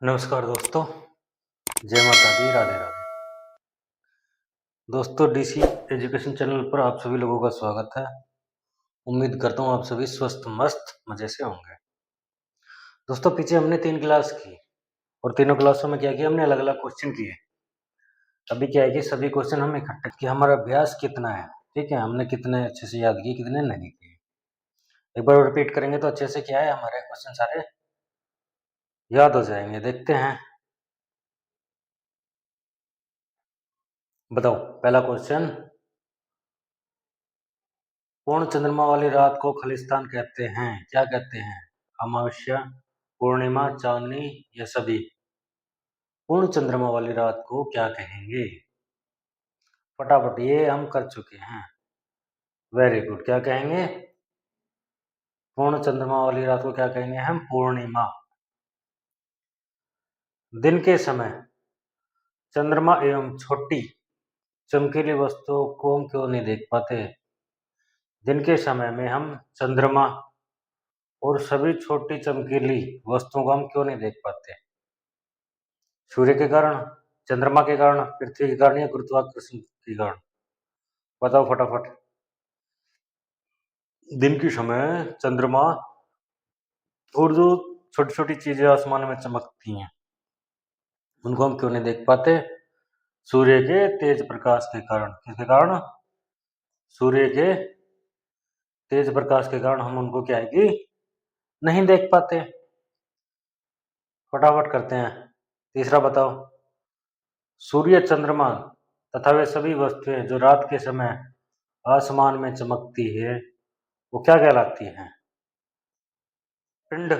नमस्कार दोस्तों, जय माता दी, राधे राधे। दोस्तों, डीसी एजुकेशन चैनल पर आप सभी लोगों का स्वागत है। उम्मीद करता हूँ आप सभी स्वस्थ मस्त मजे से होंगे। दोस्तों, पीछे हमने 3 क्लास की और तीनों क्लासों में क्या किया, हमने अलग अलग क्वेश्चन किए। अभी क्या है कि सभी क्वेश्चन हम इकट्ठे कि हमारा अभ्यास कितना है, ठीक है, हमने कितने अच्छे से याद किए, कितने नहीं किए। एक बार रिपीट करेंगे तो अच्छे से क्या है, हमारे क्वेश्चन सारे याद हो जाएंगे। देखते हैं, बताओ पहला क्वेश्चन। पूर्ण चंद्रमा वाली रात को खालिस्तान कहते हैं, क्या कहते हैं? अमावस्या, पूर्णिमा, चांदनी या सभी? पूर्ण चंद्रमा वाली रात को क्या कहेंगे? फटाफट, ये हम कर चुके हैं। वेरी गुड, क्या कहेंगे? पूर्ण चंद्रमा वाली रात को क्या कहेंगे हम? पूर्णिमा। दिन के समय चंद्रमा एवं छोटी चमकीली वस्तुओं को हम क्यों नहीं देख पाते? दिन के समय में हम चंद्रमा और सभी छोटी चमकीली वस्तुओं को हम क्यों नहीं देख पाते? सूर्य के कारण, चंद्रमा के कारण, पृथ्वी के कारण या गुरुत्वाकर्षण के कारण? बताओ फटाफट। दिन के समय चंद्रमा और जो छोटी छोटी चीजें आसमान में चमकती हैं, उनको हम क्यों नहीं देख पाते? सूर्य के तेज प्रकाश के कारण। किसके कारण? सूर्य के तेज प्रकाश के कारण हम उनको क्या है कि नहीं देख पाते। फटाफट करते हैं। तीसरा बताओ। सूर्य, चंद्रमा तथा वे सभी वस्तुएं जो रात के समय आसमान में चमकती है, वो क्या कहलाती हैं? पिंड,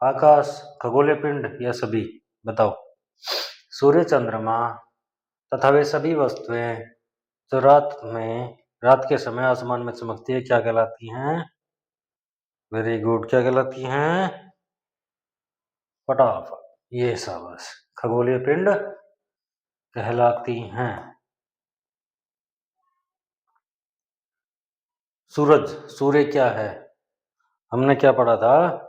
आकाश, खगोलीय पिंड या सभी? बताओ। सूर्य, चंद्रमा तथा वे सभी वस्तुएं जो रात के समय आसमान में चमकती है, क्या कहलाती हैं? वेरी गुड, क्या कहलाती हैं? फटाफट, ये शाबाश, खगोलीय पिंड कहलाती हैं। सूरज, सूर्य क्या है? हमने क्या पढ़ा था?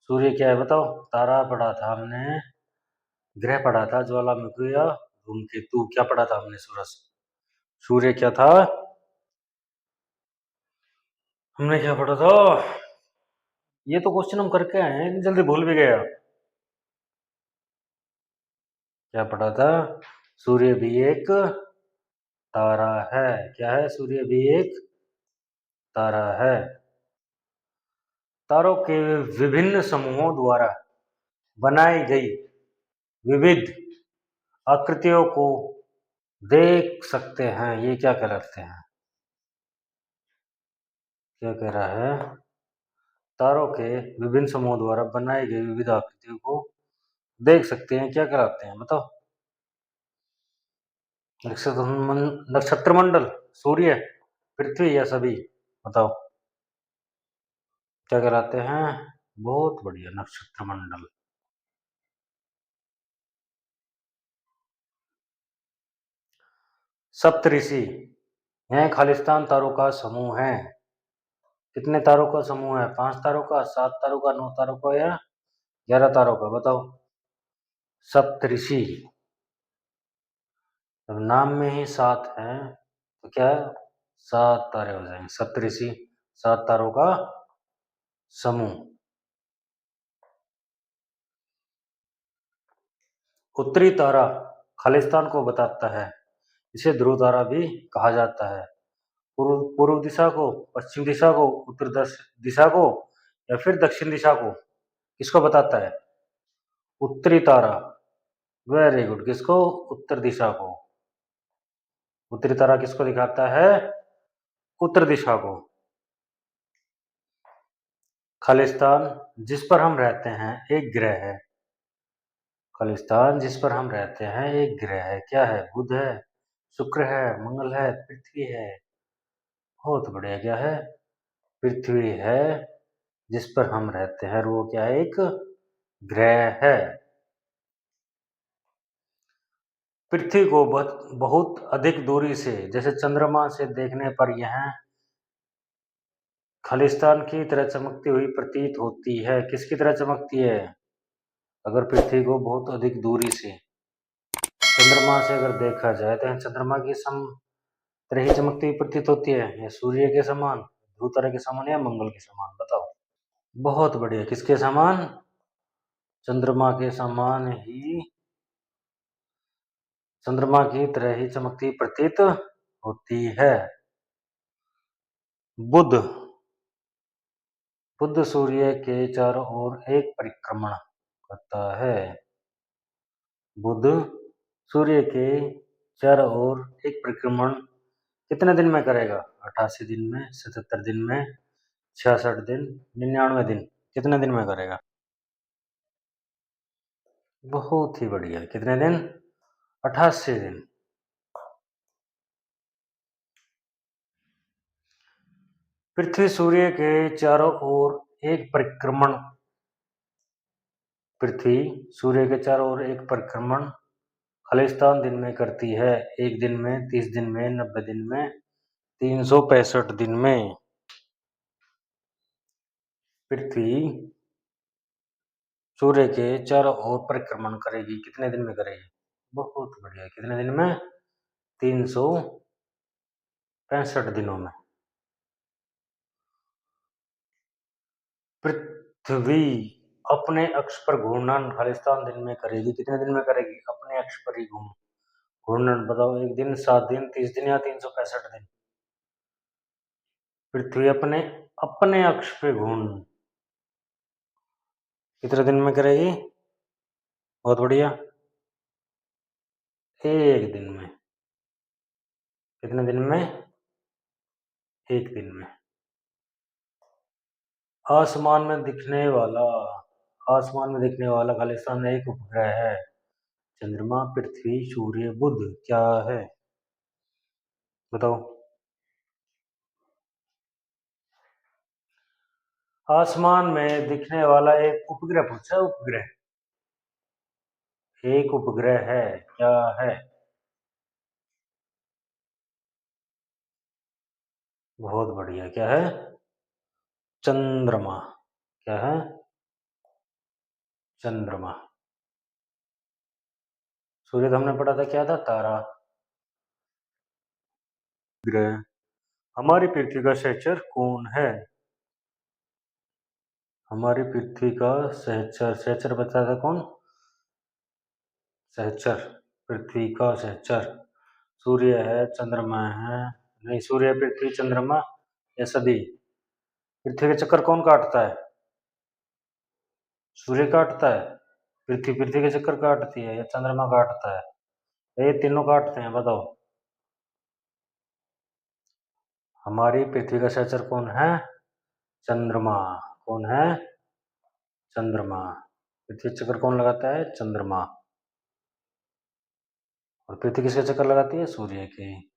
सूर्य क्या है बताओ? तारा पढ़ा था हमने, ग्रह पढ़ा था, ज्वालामुखी या धूमकेतु। क्या पढ़ा था हमने? सूरज। सूर्य क्या था? हमने क्या पढ़ा था? ये तो क्वेश्चन हम करके आए हैं, जल्दी भूल भी गया। क्या पढ़ा था? सूर्य भी एक तारा है। क्या है? सूर्य भी एक तारा है। तारों के विभिन्न समूहों द्वारा बनाई गई विविध आकृतियों को देख सकते हैं। ये क्या कहलाते हैं? क्या कह रहा है? तारों के विभिन्न समूहों द्वारा बनाई गई विविध आकृतियों को देख सकते हैं, क्या कहलाते हैं? बताओ। नक्षत्र मंडल, सूर्य, पृथ्वी या सभी? बताओ, क्या कहलाते हैं? बहुत बढ़िया, नक्षत्र मंडल। सप्तऋषि यह खालिस्तान तारों का समूह है। कितने तारों का समूह है? 5 तारों का, 7 तारों का, 9 तारों का या 11 तारों का? बताओ। सप्तऋषि, अब नाम में ही 7 है तो क्या है? 7 तारे हो जाएंगे। सप्तऋषि 7 तारों का समूह। उत्तरी तारा खालिस्तान को बताता है, इसे ध्रुव तारा भी कहा जाता है। पूर्व दिशा को, पश्चिम दिशा को, उत्तर दिशा को या फिर दक्षिण दिशा को? किसको बताता है? उत्तरी तारा। वेरी गुड, किसको? उत्तर दिशा को। उत्तरी तारा किसको दिखाता है? उत्तर दिशा को। खालिस्तान जिस पर हम रहते हैं एक ग्रह है। खालिस्तान जिस पर हम रहते हैं एक ग्रह है। क्या है? बुध है, शुक्र है, मंगल है, पृथ्वी है। बहुत बढ़िया, क्या है? पृथ्वी है जिस पर हम रहते हैं, और वो क्या है? एक ग्रह है। पृथ्वी को बहुत अधिक दूरी से, जैसे चंद्रमा से देखने पर यह खालिस्तान की तरह चमकती हुई प्रतीत होती है। किसकी तरह चमकती है? अगर पृथ्वी को बहुत अधिक दूरी से चंद्रमा से अगर देखा जाए तो चंद्रमा की सम तरह ही चमकती हुई प्रतीत होती है, या सूर्य के समान, ध्रुव तारे के समान, या मंगल के समान? बताओ। बहुत बढ़िया, किसके समान? चंद्रमा के समान ही, चंद्रमा की तरह ही चमकती प्रतीत होती है। बुध, बुध सूर्य के चारों ओर एक परिक्रमण करता है। बुध सूर्य के चारों ओर एक परिक्रमण कितने दिन में करेगा? 88 दिन में, 77 दिन में, 66 दिन, 99 दिन? कितने दिन में करेगा? बहुत ही बढ़िया, कितने दिन? 88 दिन। पृथ्वी सूर्य के चारों ओर एक परिक्रमण, पृथ्वी सूर्य के चारों ओर एक परिक्रमण खालिस्तान दिन में करती है। 1 दिन में, 30 दिन में, 90 दिन में, 365 दिन में? पृथ्वी सूर्य के चारों ओर परिक्रमण करेगी, कितने दिन में करेगी? बहुत बढ़िया, कितने दिन में? 365 दिनों में। पृथ्वी अपने अक्ष पर घूर्णन खालिस्तान दिन में करेगी, कितने दिन में करेगी? अपने अक्ष पर ही घूर्णन बताओ। 1 दिन, 7 दिन, 30 दिन, या 365 दिन? पृथ्वी अपने अपने अक्ष पे घूर्णन कितने दिन में करेगी? बहुत बढ़िया, 1 दिन में। कितने दिन में? 1 दिन में। आसमान में दिखने वाला, आसमान में दिखने वाला खालिस्तान एक उपग्रह है। चंद्रमा, पृथ्वी, सूर्य, बुध क्या है? बताओ। आसमान में दिखने वाला एक उपग्रह पूछा, उपग्रह, एक उपग्रह है, क्या है? बहुत बढ़िया, क्या है? चंद्रमा। क्या है? चंद्रमा। सूर्य तो हमने पढ़ा था, क्या था? तारा। ग्रह। हमारी पृथ्वी का सहचर कौन है? हमारी पृथ्वी का सहचर, सहचर बता था कौन? सहचर, पृथ्वी का सहचर सूर्य है, चंद्रमा है, नहीं, सूर्य, पृथ्वी, चंद्रमा, ये सभी। पृथ्वी का चक्कर कौन काटता है? सूर्य काटता है? पृथ्वी, पृथ्वी के चक्कर काटती है, या चंद्रमा काटता है? ये तीनों काटते हैं, बताओ। हमारी पृथ्वी का सहचर कौन है? चंद्रमा। कौन है? चंद्रमा। पृथ्वी चक्कर कौन लगाता है? चंद्रमा। और पृथ्वी किसके चक्कर लगाती है? सूर्य के।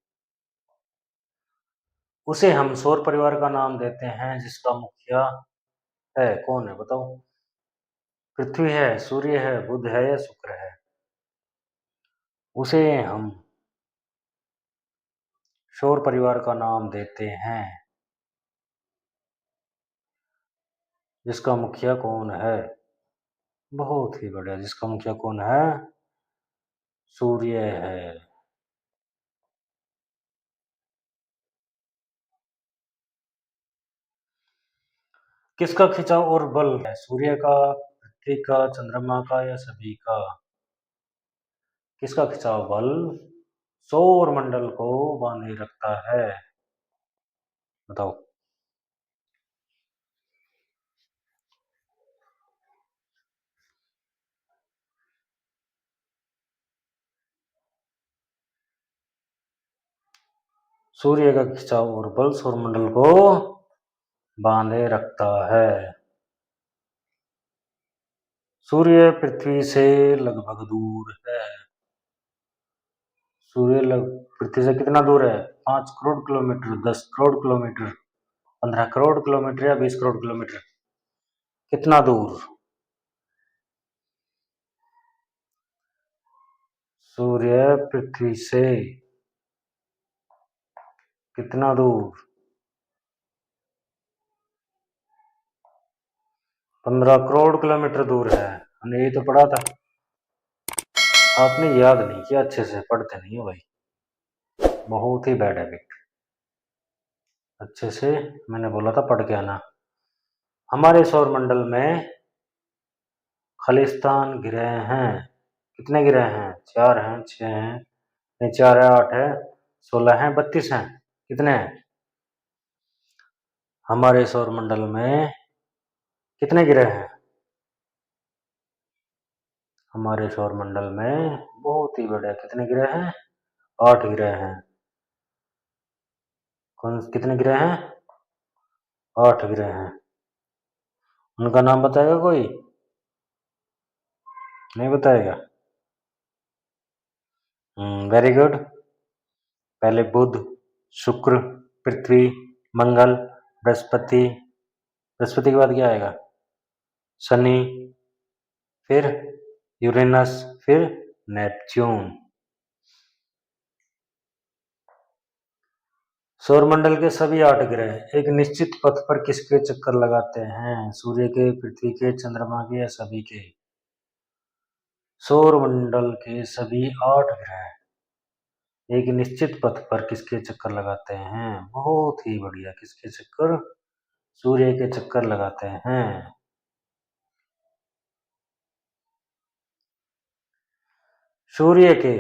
उसे हम सौर परिवार का नाम देते हैं, जिसका मुखिया है, कौन है? बताओ। पृथ्वी है, सूर्य है, बुध है, या शुक्र है? उसे हम सौर परिवार का नाम देते हैं, जिसका मुखिया कौन है? बहुत ही बढ़िया, जिसका मुखिया कौन है? सूर्य है। किसका खिंचाव और बल है? सूर्य का, पृथ्वी का, चंद्रमा का, या सभी का? किसका खिंचाव बल सौर मंडल को बांधे रखता है? बताओ। सूर्य का खिंचाव और बल सौरमंडल को बांधे रखता है। सूर्य पृथ्वी से लगभग दूर है। सूर्य पृथ्वी से कितना दूर है? 5 crore kilometre, 10 crore kilometre, 15 crore kilometre, या 20 करोड़ किलोमीटर? कितना दूर? सूर्य पृथ्वी से कितना दूर? 15 करोड़ किलोमीटर दूर है हमने यही तो पढ़ा था। आपने याद नहीं किया, अच्छे से पढ़ते नहीं हो भाई, बहुत ही बैड हैबिट। अच्छे से मैंने बोला था पढ़ के आना। हमारे सौरमंडल में खालिस्तान ग्रह हैं। कितने ग्रह हैं? 4 हैं, 6 हैं, नहीं 4 है, 8 है, 16 हैं, 32 हैं। कितने हैं हमारे सौरमंडल में? कितने ग्रह हैं हमारे सौरमंडल में? बहुत ही बढ़िया। कितने ग्रह हैं? 8 ग्रह हैं। कौन कितने ग्रह हैं? 8 ग्रह हैं। उनका नाम बताएगा कोई? नहीं बताएगा? Very good. पहले बुध, शुक्र, पृथ्वी, मंगल, बृहस्पति। बृहस्पति के बाद क्या आएगा? शनि, फिर यूरेनस, फिर नेपच्यून। सौरमंडल के सभी 8 ग्रह एक निश्चित पथ पर किसके चक्कर लगाते हैं? सूर्य के, पृथ्वी के, चंद्रमा के, या सभी के? सौरमंडल के सभी 8 ग्रह एक निश्चित पथ पर किसके चक्कर लगाते हैं? बहुत ही बढ़िया। किसके चक्कर? सूर्य के चक्कर लगाते हैं। सूर्य के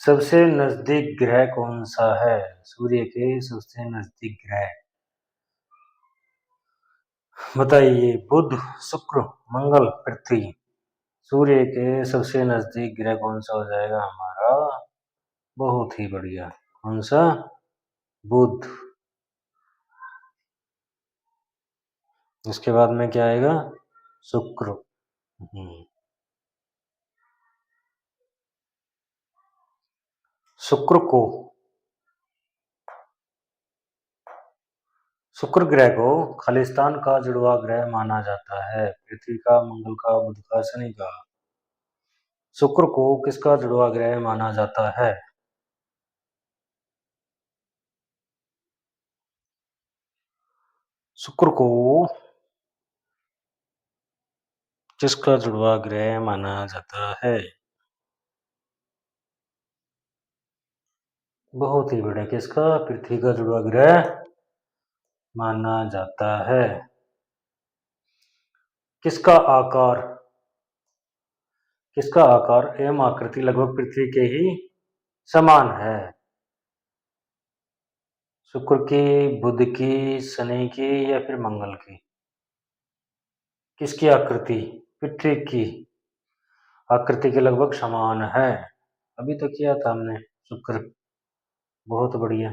सबसे नजदीक ग्रह कौन सा है? सूर्य के सबसे नजदीक ग्रह बताइए। बुध, शुक्र, मंगल, पृथ्वी। सूर्य के सबसे नजदीक ग्रह कौन सा हो जाएगा हमारा? बहुत ही बढ़िया। कौन सा? बुध। इसके बाद में क्या आएगा? शुक्र। शुक्र को शुक्र ग्रह को खालिस्तान का जुड़वा ग्रह माना जाता है। पृथ्वी का, मंगल का, बुध का, शनि का। शुक्र को किसका जुड़वा ग्रह माना जाता है? शुक्र को किसका जुड़वा ग्रह माना जाता है? बहुत ही बढ़िया। किसका? पृथ्वी का जुड़वा ग्रह माना जाता है। किसका आकार किसका आकार एवं आकृति लगभग पृथ्वी के ही समान है? शुक्र की, बुध की, शनि की, या फिर मंगल की? किसकी आकृति? पृथ्वी की आकृति के लगभग समान है। अभी तो किया था हमने शुक्र। बहुत बढ़िया।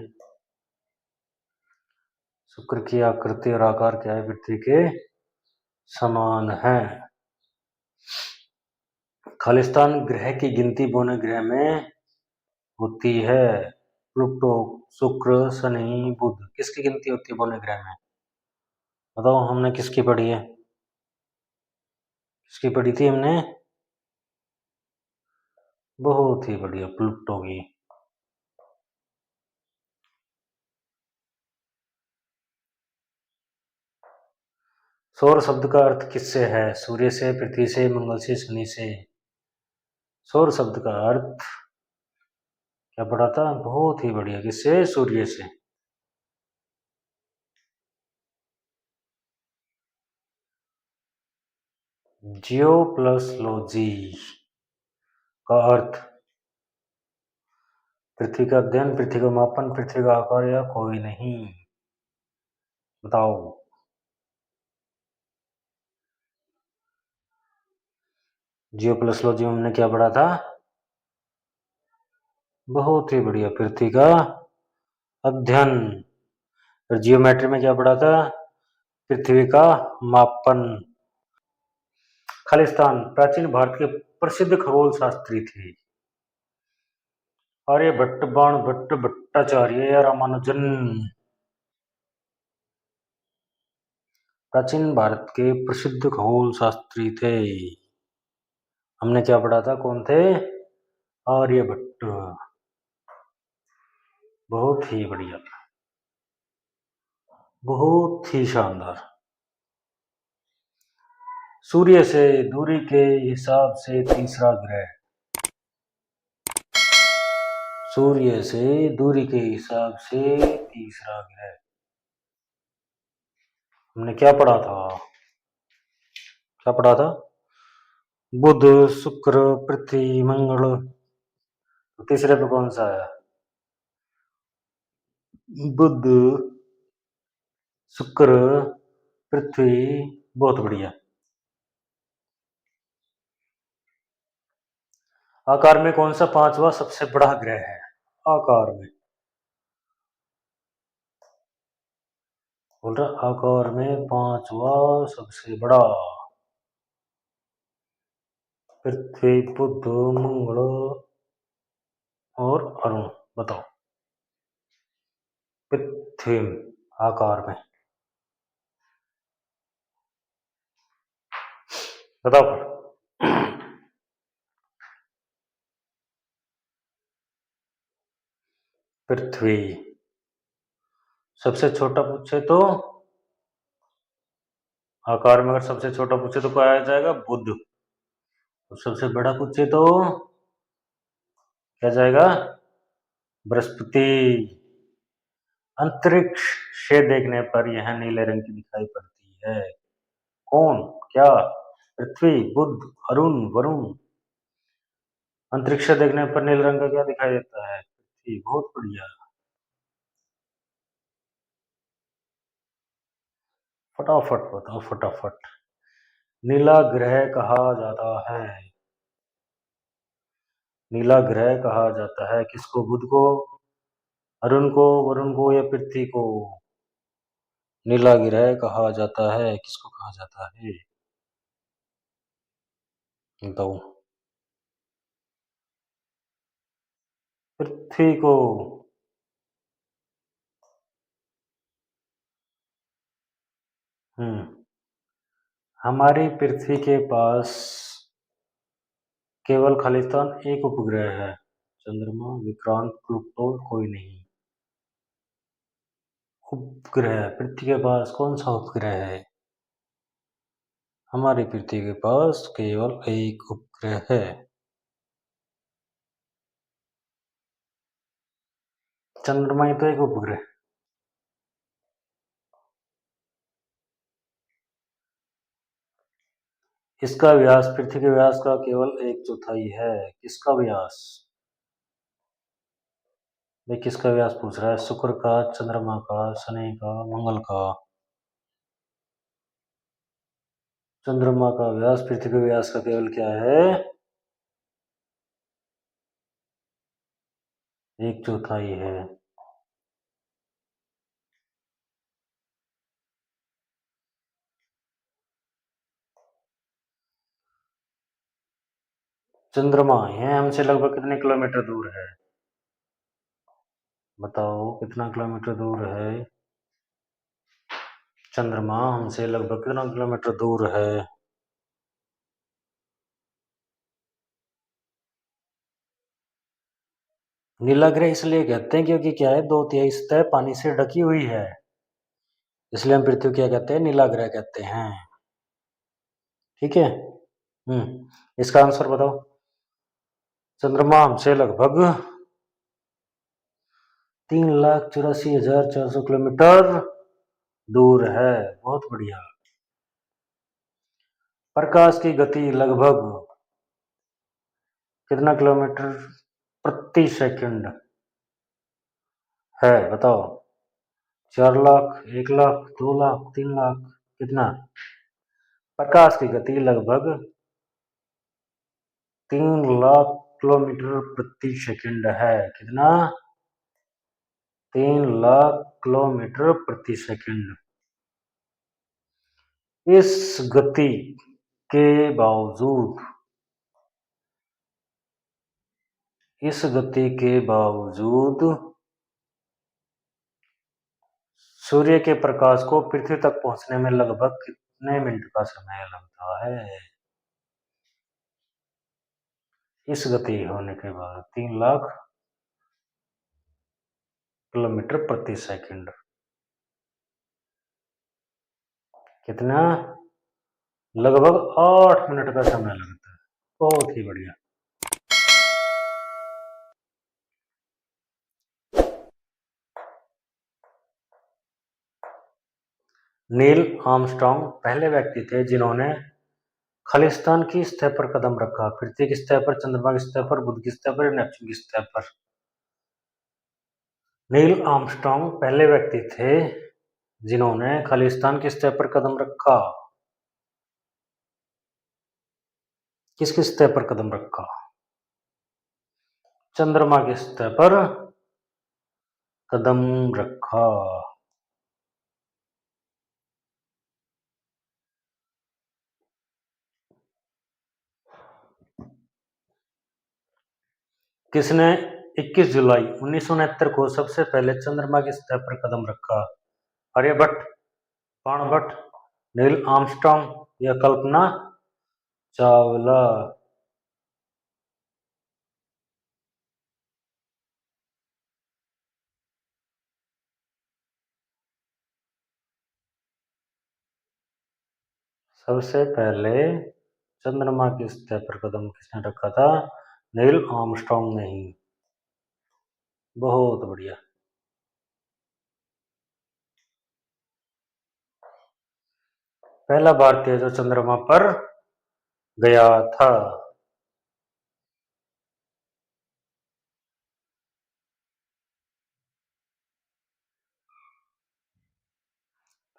शुक्र की आकृति और आकार क्या है? पृथ्वी के समान है। खालिस्तान ग्रह की गिनती बौने ग्रह में होती है। प्लूटो, शुक्र, शनि, बुध। किसकी गिनती होती है बौने ग्रह में? बताओ, हमने किसकी पढ़ी है? किसकी पढ़ी थी हमने? बहुत ही बढ़िया, प्लूटो की। सौर शब्द का अर्थ किससे है? सूर्य से, पृथ्वी से, मंगल से, शनि से? सौर शब्द का अर्थ क्या पढ़ा था? बहुत ही बढ़िया। किससे? सूर्य से। जियोप्लसलॉजी का अर्थ पृथ्वी का अध्ययन, पृथ्वी का मापन, पृथ्वी का आकार, या कोई नहीं? बताओ। जियोप्लसलॉजी में हमने क्या पढ़ा था? बहुत ही बढ़िया, पृथ्वी का अध्ययन। और जियोमेट्री में क्या पढ़ा था? पृथ्वी का मापन। खालिस्तान प्राचीन भारत के प्रसिद्ध खगोल शास्त्री थे। आर्यभट्ट, बाणभट्ट, भट्टाचार्य, या रामानुजन? प्राचीन भारत के प्रसिद्ध खगोल शास्त्री थे। हमने क्या पढ़ा था? कौन थे? आर्यभट्ट। बहुत ही बढ़िया, बहुत ही शानदार। सूर्य से दूरी के हिसाब से तीसरा ग्रह। सूर्य से दूरी के हिसाब से तीसरा ग्रह हमने क्या पढ़ा था? क्या पढ़ा था? बुध, शुक्र, पृथ्वी, मंगल। तो तीसरे पे कौन सा है? बुध, शुक्र, पृथ्वी। बहुत बढ़िया। आकार में कौन सा पांचवा सबसे बड़ा ग्रह है? आकार में बोल रहा, आकार में पांचवा सबसे बड़ा। पृथ्वी, बुध, मंगल और अरुण। बताओ। पृथ्वी आकार में बताओ फिर। पृथ्वी सबसे छोटा पूछे तो, आकार में अगर सबसे छोटा पूछे तो क्या आ जाएगा? बुध। और सबसे बड़ा पूछे तो क्या जाएगा? बृहस्पति। अंतरिक्ष से देखने पर यह नीले रंग की दिखाई पड़ती है। कौन? क्या? पृथ्वी, बुध, अरुण, वरुण। अंतरिक्ष से देखने पर नीले रंग का क्या दिखाई देता है? पृथ्वी। बहुत बढ़िया। फटाफट बताओ, फटाफट। नीला ग्रह कहा जाता है। नीला ग्रह कहा जाता है किसको? बुध को, अरुण को, वरुण को या पृथ्वी को? नीला ग्रह कहा जाता है किसको कहा जाता है? बताओ। पृथ्वी को। हम्म। हमारी पृथ्वी के पास केवल खालिस्तान एक उपग्रह है। चंद्रमा, विक्रांत, प्लूटो कोई नहीं। उपग्रह पृथ्वी के पास कौन सा उपग्रह है? हमारी पृथ्वी के पास केवल एक उपग्रह है। चंद्रमा ही तो एक उपग्रह। इसका व्यास पृथ्वी के व्यास का केवल 1/4 है। किसका व्यास? भाई किसका व्यास पूछ रहा है? शुक्र का, चंद्रमा का, शनि का, मंगल का? चंद्रमा का व्यास पृथ्वी के व्यास का केवल क्या है? 1/4 है। चंद्रमा यह हमसे लगभग कितने किलोमीटर दूर है? बताओ कितना किलोमीटर दूर है? चंद्रमा हमसे लगभग कितना किलोमीटर दूर है? नीला ग्रह इसलिए कहते हैं क्योंकि क्या है, 2/3 सतह पानी से ढकी हुई है। इसलिए हम पृथ्वी क्या कहते हैं? नीला ग्रह कहते हैं। ठीक है। इसका आंसर बताओ। चंद्रमा हमसे लगभग 3,84,400 किलोमीटर दूर है। बहुत बढ़िया। प्रकाश की गति लगभग कितना किलोमीटर प्रति सेकंड है? बताओ। 4 लाख, 1 लाख, 2 लाख, 3 लाख? कितना? प्रकाश की गति लगभग 3 लाख किलोमीटर प्रति सेकंड है। कितना? 3 लाख किलोमीटर प्रति सेकंड। इस गति के बावजूद इस गति के बावजूद सूर्य के प्रकाश को पृथ्वी तक पहुंचने में लगभग कितने मिनट का समय लगता है? इस गति होने के बाद 3 लाख किलोमीटर प्रति सेकंड। कितना? लगभग 8 मिनट का समय लगता है। बहुत ही बढ़िया। नील आर्मस्ट्रांग पहले व्यक्ति थे जिन्होंने खालिस्तान की सतह पर कदम रखा। पृथ्वी की सतह पर, चंद्रमा की सतह पर, बुध की सतह पर, नेपच्यून की सतह पर। नील आर्मस्ट्रांग पहले व्यक्ति थे जिन्होंने खालिस्तान की सतह पर कदम रखा। किसकी सतह पर कदम रखा? चंद्रमा की सतह पर कदम रखा। किसने 21 जुलाई 1969 को सबसे पहले चंद्रमा की सतह पर कदम रखा? आर्यभट्ट, बाणभट्ट, नील आर्मस्ट्रांग या कल्पना चावला? सबसे पहले चंद्रमा की सतह पर कदम किसने रखा था? नील आर्मस्ट्रांग ने ही। बहुत बढ़िया। पहला भारतीय जो चंद्रमा पर गया था।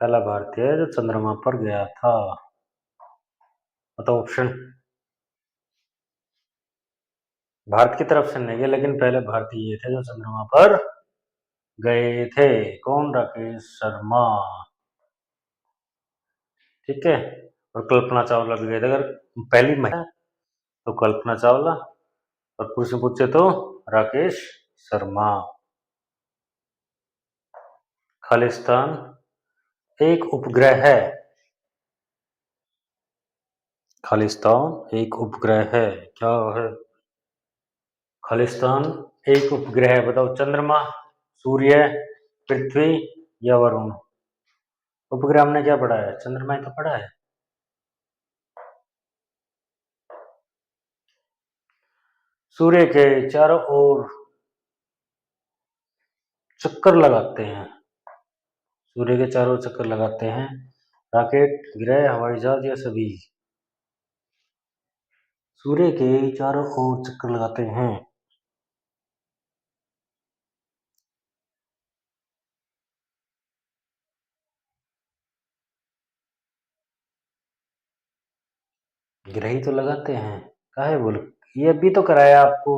पहला भारतीय जो चंद्रमा पर गया था। बताओ ऑप्शन। भारत की तरफ से नहीं गए, लेकिन पहले भारतीय ये थे जो चंद्रमा पर गए थे। कौन? राकेश शर्मा। ठीक है। और कल्पना चावला भी गए थे। अगर पहली महिला तो कल्पना चावला, और पुरुष में पूछे तो राकेश शर्मा। खालिस्तान एक उपग्रह है। खालिस्तान एक उपग्रह है। क्या है? खालिस्तान एक उपग्रह है। बताओ, चंद्रमा, सूर्य, पृथ्वी या वरुण? उपग्रह हमने क्या पढ़ा है? चंद्रमा ही तो पढ़ा है। सूर्य के चारों ओर चक्कर लगाते हैं। सूर्य के चारों ओर चक्कर लगाते हैं। रॉकेट, ग्रह, हवाई जहाज या सभी? सूर्य के चारों ओर चक्कर लगाते हैं। ग्रह ही तो लगाते हैं। काहे बोल, ये अभी तो कराया आपको,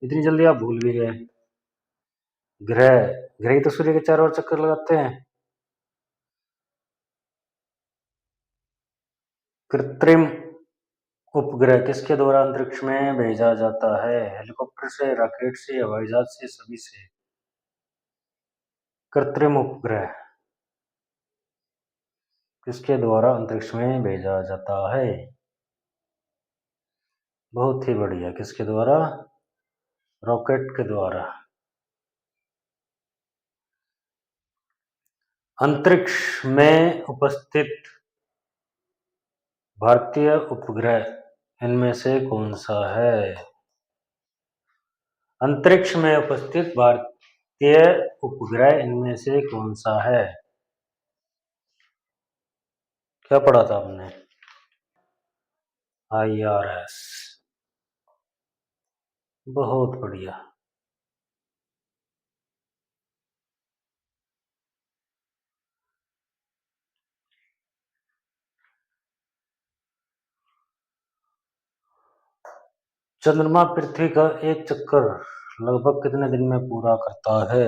इतनी जल्दी आप भूल भी गए। ग्रह, ग्रह ही तो सूर्य के चारों ओर चक्कर लगाते हैं। कृत्रिम उपग्रह किसके द्वारा अंतरिक्ष में भेजा जाता है? हेलीकॉप्टर से, रॉकेट से, हवाई जहाज से, सभी से? कृत्रिम उपग्रह किसके द्वारा अंतरिक्ष में भेजा जाता है? बहुत ही बढ़िया। किसके द्वारा? रॉकेट के द्वारा। अंतरिक्ष में उपस्थित भारतीय उपग्रह इनमें से कौन सा है? अंतरिक्ष में उपस्थित भारतीय उपग्रह इनमें से कौन सा है? क्या पढ़ा था आपने? IRS। बहुत बढ़िया। चंद्रमा पृथ्वी का एक चक्कर लगभग कितने दिन में पूरा करता है?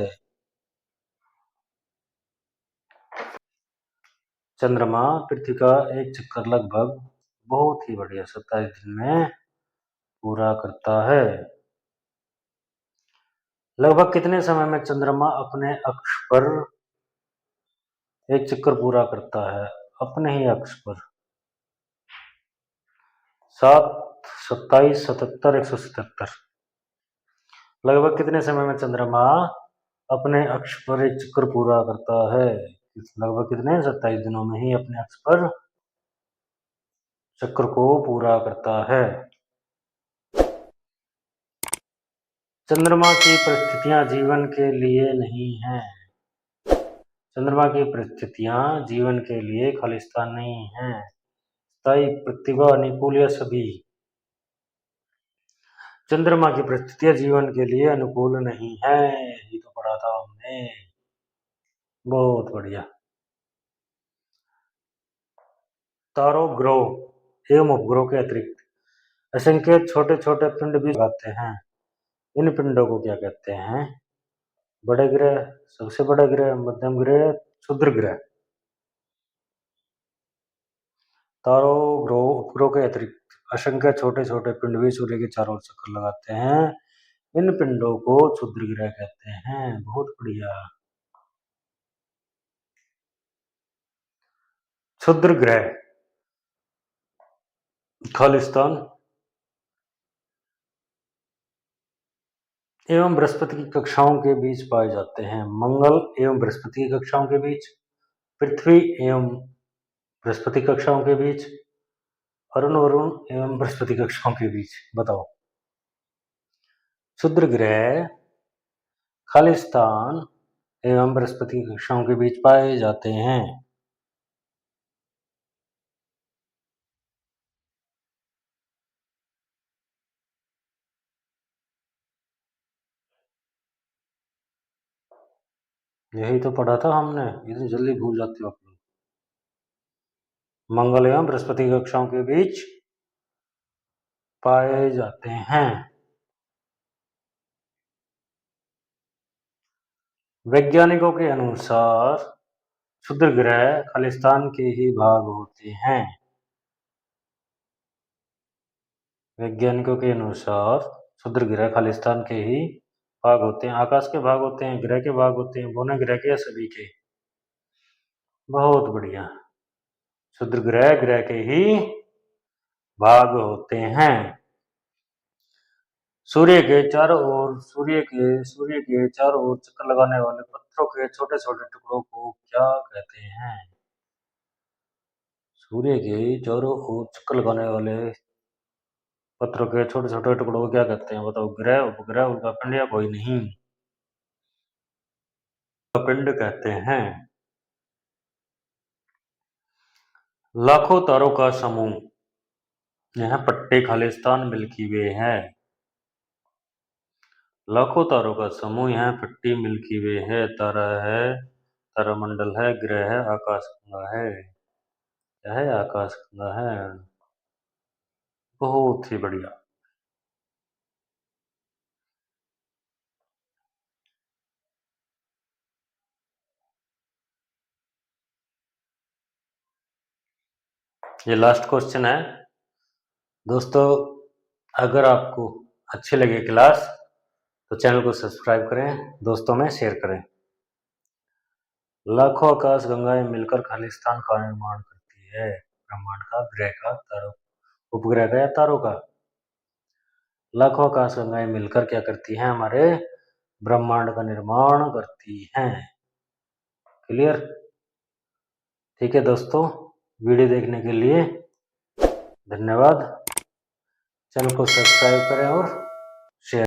चंद्रमा पृथ्वी का एक चक्कर लगभग, बहुत ही बढ़िया, 27 दिन में पूरा करता है। लगभग कितने समय में चंद्रमा अपने अक्ष पर एक चक्कर पूरा करता है? अपने ही अक्ष पर। 7, 27, 77, 177। लगभग कितने समय में चंद्रमा अपने अक्ष पर एक चक्कर पूरा करता है? लगभग कितने? 27 दिनों में ही अपने अक्ष पर चक्र को पूरा करता है। चंद्रमा की परिस्थितियां जीवन के लिए नहीं है। चंद्रमा की परिस्थितियां जीवन के लिए खालिस्तान नहीं है। स्थायी प्रतिभा अनुकूल या सभी। चंद्रमा की परिस्थितियां जीवन के लिए अनुकूल नहीं है, ये तो पढ़ा था हमने। बहुत बढ़िया। तारों, ग्रह एवं उपग्रहों के अतिरिक्त असंख्य छोटे छोटे पिंड भी आते हैं। इन पिंडों को क्या कहते हैं? बड़े ग्रह, सबसे बड़ा ग्रह, मध्यम ग्रह, क्षुद्र ग्रह। तारों, ग्रहों, उपग्रहों के अतिरिक्त असंख्य छोटे छोटे पिंड भी सूर्य के चारों ओर चक्कर लगाते हैं। इन पिंडों को क्षुद्र ग्रह कहते हैं। बहुत बढ़िया। क्षुद्र ग्रह खालिस्तान एवं बृहस्पति की कक्षाओं के बीच पाए जाते हैं। मंगल एवं बृहस्पति की कक्षाओं के बीच, पृथ्वी एवं बृहस्पति कक्षाओं के बीच, अरुण वरुण एवं बृहस्पति कक्षाओं के बीच। बताओ। क्षुद्र ग्रह खालिस्तान एवं बृहस्पति की कक्षाओं के बीच पाए जाते हैं। यही तो पढ़ा था हमने, इतनी जल्दी भूल जाते हो आप लोग। मंगल एवं बृहस्पति की कक्षाओं के बीच पाए जाते हैं। वैज्ञानिकों के अनुसार क्षुद्र ग्रह खालिस्तान के ही भाग होते हैं। वैज्ञानिकों के अनुसार क्षुद्र ग्रह खालिस्तान के ही भाग होते हैं। आकाश के भाग होते हैं, ग्रह के भाग होते हैं, बोने ग्रह के या सभी के? बहुत बढ़िया। क्षुद्र ग्रह ग्रह के ही भाग होते हैं। सूर्य के चारों ओर चक्कर लगाने वाले पत्थरों के छोटे छोटे टुकड़ों को क्या कहते हैं? सूर्य के चारों ओर चक्कर लगाने वाले पत्थरों के छोटे छोटे टुकड़ों को क्या कहते हैं? बताओ। ग्रह, उपग्रह, उल्कापिंड या कोई नहीं? पिंड कहते हैं। लाखों तारों का समूह, यह पट्टे खालिस्तान मिल्की वे है। लाखों तारों का समूह यह पट्टी मिल्की वे है। तारा है, तारामंडल है, ग्रह है, आकाशगंगा है। क्या है? आकाशगंगा है। बहुत ही बढ़िया। ये लास्ट क्वेश्चन है दोस्तों। अगर आपको अच्छी लगे क्लास तो चैनल को सब्सक्राइब करें, दोस्तों में शेयर करें। लाखों आकाश गंगाएं मिलकर खालिस्तान का निर्माण करती है। ब्रह्मांड का, ग्रह का, तारों, उपग्रह का या तारों का? लाखों आकाश गंगाएं मिलकर क्या करती हैं? हमारे ब्रह्मांड का निर्माण करती हैं। क्लियर? ठीक है दोस्तों, वीडियो देखने के लिए धन्यवाद। चैनल को सब्सक्राइब करें और